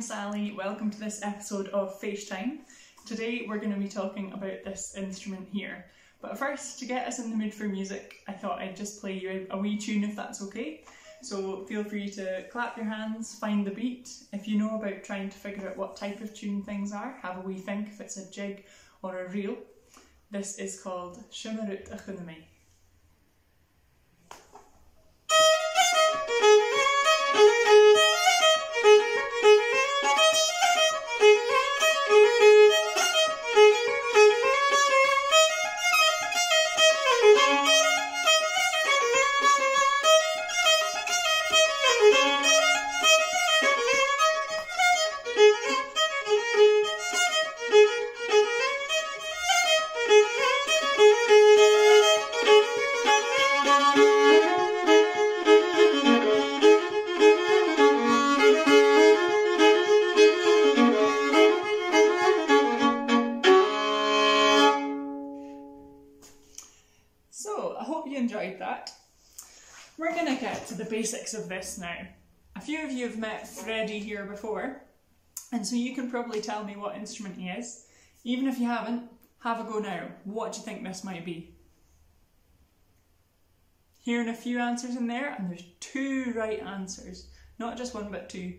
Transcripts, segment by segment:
I'm Sally, welcome to this episode of Fèis Time. Today we're going to be talking about this instrument here. But first, to get us in the mood for music, I thought I'd just play you a wee tune if that's okay. So feel free to clap your hands, find the beat. If you know about trying to figure out what type of tune things are, have a wee think if it's a jig or a reel. This is called Shimmerut a Chunami. So, I hope you enjoyed that. We're going to get to the basics of this now. A few of you have met Freddie here before, and so you can probably tell me what instrument he is. Even if you haven't, have a go now. What do you think this might be? Hearing a few answers in there, and there's two right answers. Not just one, but two.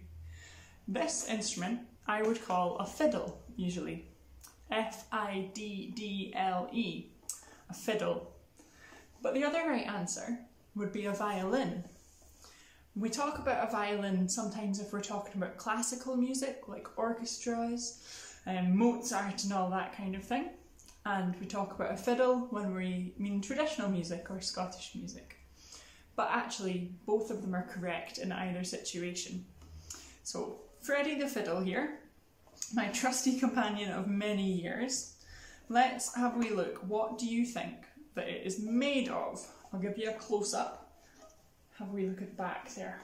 This instrument I would call a fiddle, usually. F-I-D-D-L-E. A fiddle. But the other right answer would be a violin. We talk about a violin sometimes if we're talking about classical music, like orchestras, Mozart and all that kind of thing. And we talk about a fiddle when we mean traditional music or Scottish music. But actually, both of them are correct in either situation. So, Freddie the fiddle here, my trusty companion of many years. Let's have a wee look. What do you think that it is made of? I'll give you a close-up. Have a wee look at the back there.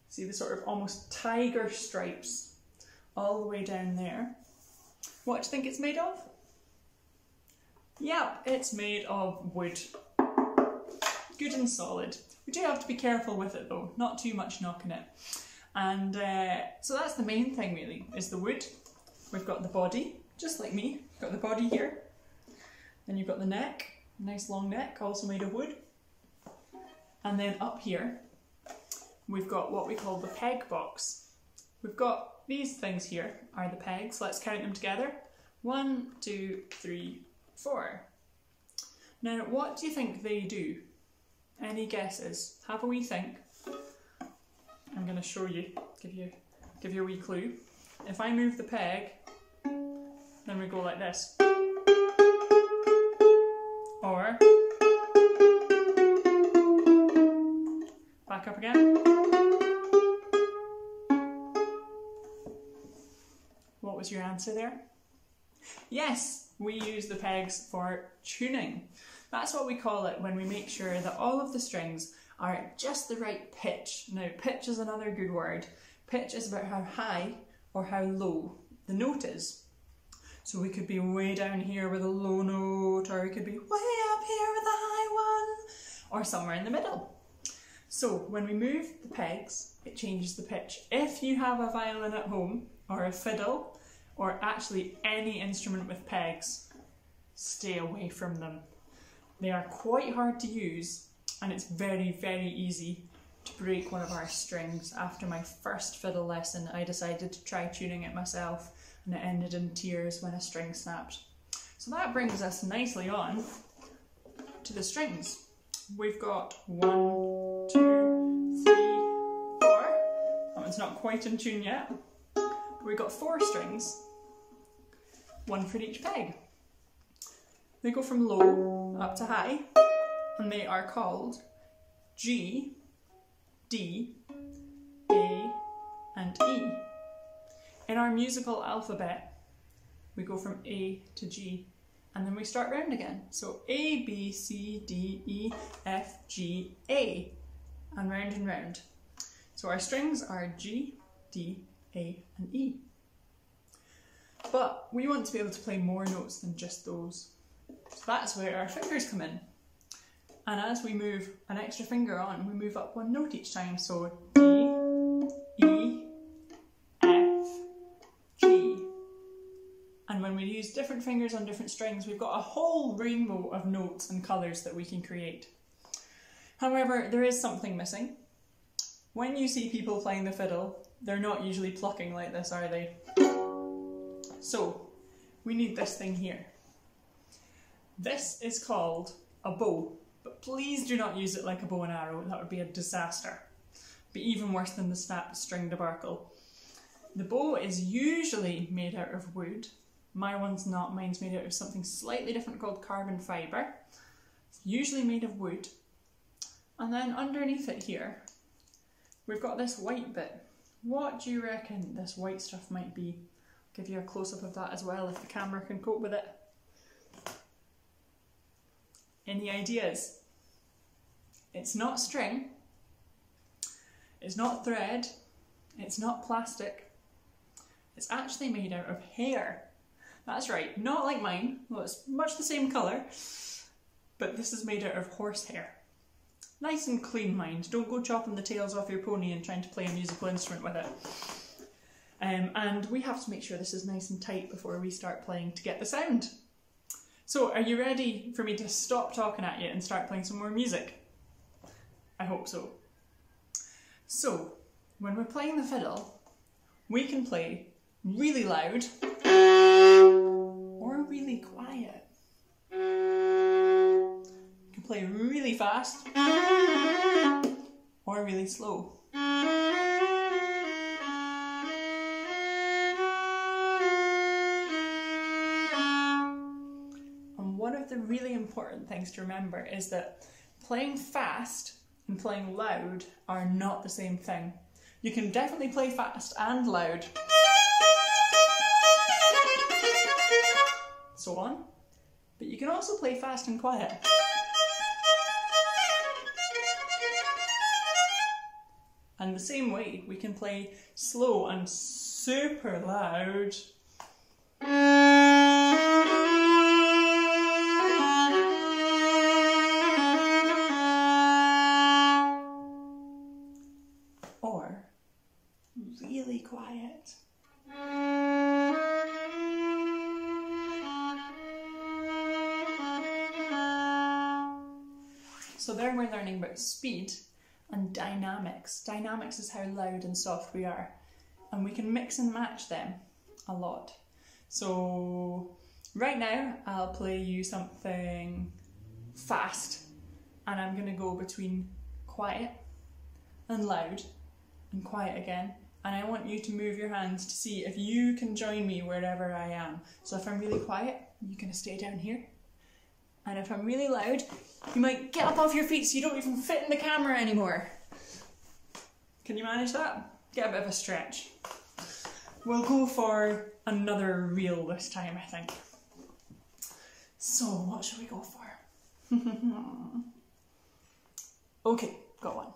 See the sort of almost tiger stripes all the way down there. What do you think it's made of? Yep, it's made of wood. Good and solid. We do have to be careful with it though, not too much knocking it. And so that's the main thing really, is the wood. We've got the body, just like me. We've got the body here. Then you've got the neck, nice long neck, also made of wood. And then up here, we've got what we call the peg box. We've got these things here are the pegs. Let's count them together. 1, 2, 3, 4. Now, what do you think they do? Any guesses? Have a wee think. I'm going to show you, give you a wee clue. If I move the peg, then we go like this. Or back up again. What was your answer there? Yes, we use the pegs for tuning. That's what we call it when we make sure that all of the strings are at just the right pitch. Now, pitch is another good word. Pitch is about how high or how low the note is. So we could be way down here with a low note, or we could be way up here with a high one, or somewhere in the middle. So when we move the pegs, it changes the pitch. If you have a violin at home, or a fiddle, or actually any instrument with pegs, stay away from them. They are quite hard to use, and it's very, very easy to break one of our strings. After my first fiddle lesson, I decided to try tuning it myself, and it ended in tears when a string snapped. So that brings us nicely on to the strings. We've got 1, 2, 3, 4. That one's not quite in tune yet. But we've got 4 strings, 1 for each peg. They go from low up to high, and they are called G, D, A, and E. In our musical alphabet, we go from A to G, and then we start round again. So A, B, C, D, E, F, G, A, and round. So our strings are G, D, A, and E. But we want to be able to play more notes than just those. So that's where our fingers come in. And as we move an extra finger on, we move up one note each time. So D, when we use different fingers on different strings, we've got a whole rainbow of notes and colours that we can create. However, there is something missing. When you see people playing the fiddle, they're not usually plucking like this, are they? So, we need this thing here. This is called a bow, but please do not use it like a bow and arrow, that would be a disaster. Be even worse than the snapped string debacle. The bow is usually made out of wood. My one's not, mine's made out of something slightly different called carbon fibre. It's usually made of wood. And then underneath it here, we've got this white bit. What do you reckon this white stuff might be? I'll give you a close-up of that as well if the camera can cope with it. Any ideas? It's not string, it's not thread, it's not plastic. It's actually made out of hair. That's right, not like mine. Well, it's much the same colour, but this is made out of horsehair. Nice and clean, mind. Don't go chopping the tails off your pony and trying to play a musical instrument with it. And we have to make sure this is nice and tight before we start playing to get the sound. So, are you ready for me to stop talking at you and start playing some more music? I hope so. So, when we're playing the fiddle, we can play really loud or really quiet. You can play really fast or really slow. And one of the really important things to remember is that playing fast and playing loud are not the same thing. You can definitely play fast and loud, so on, but you can also play fast and quiet. And the same way, we can play slow and super loud. Or really quiet. So there we're learning about speed and dynamics. Dynamics is how loud and soft we are, and we can mix and match them a lot. So right now I'll play you something fast, and I'm going to go between quiet and loud and quiet again, and I want you to move your hands to see if you can join me wherever I am. So if I'm really quiet, you're going to stay down here, and if I'm really loud, you might get up off your feet so you don't even fit in the camera anymore. Can you manage that? Get a bit of a stretch. We'll go for another reel this time, I think. So, what should we go for? Okay, got one.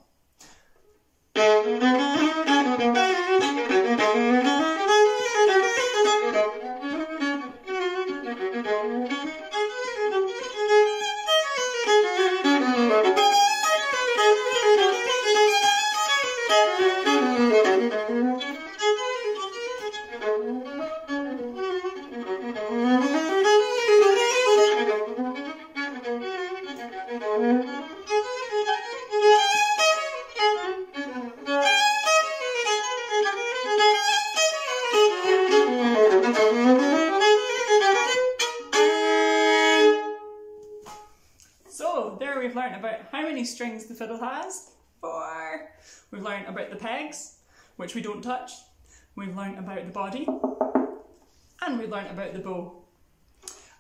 So there we've learned about how many strings the fiddle has. 4. We've learned about the pegs, which we don't touch. We've learned about the body, and we've learned about the bow.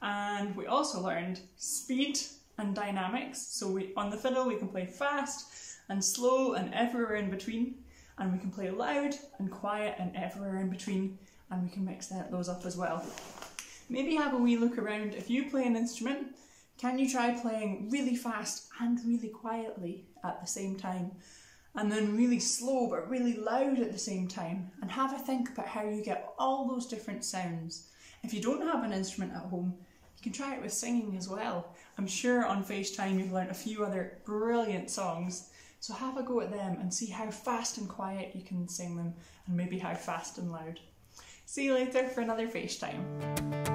And we also learned speed and dynamics. So on the fiddle we can play fast and slow and everywhere in between, and we can play loud and quiet and everywhere in between, and we can mix those up as well. Maybe have a wee look around. If you play an instrument, can you try playing really fast and really quietly at the same time? And then really slow but really loud at the same time? And have a think about how you get all those different sounds. If you don't have an instrument at home, you can try it with singing as well. I'm sure on Fèis Time you've learned a few other brilliant songs. So have a go at them and see how fast and quiet you can sing them, and maybe how fast and loud. See you later for another Fèis Time.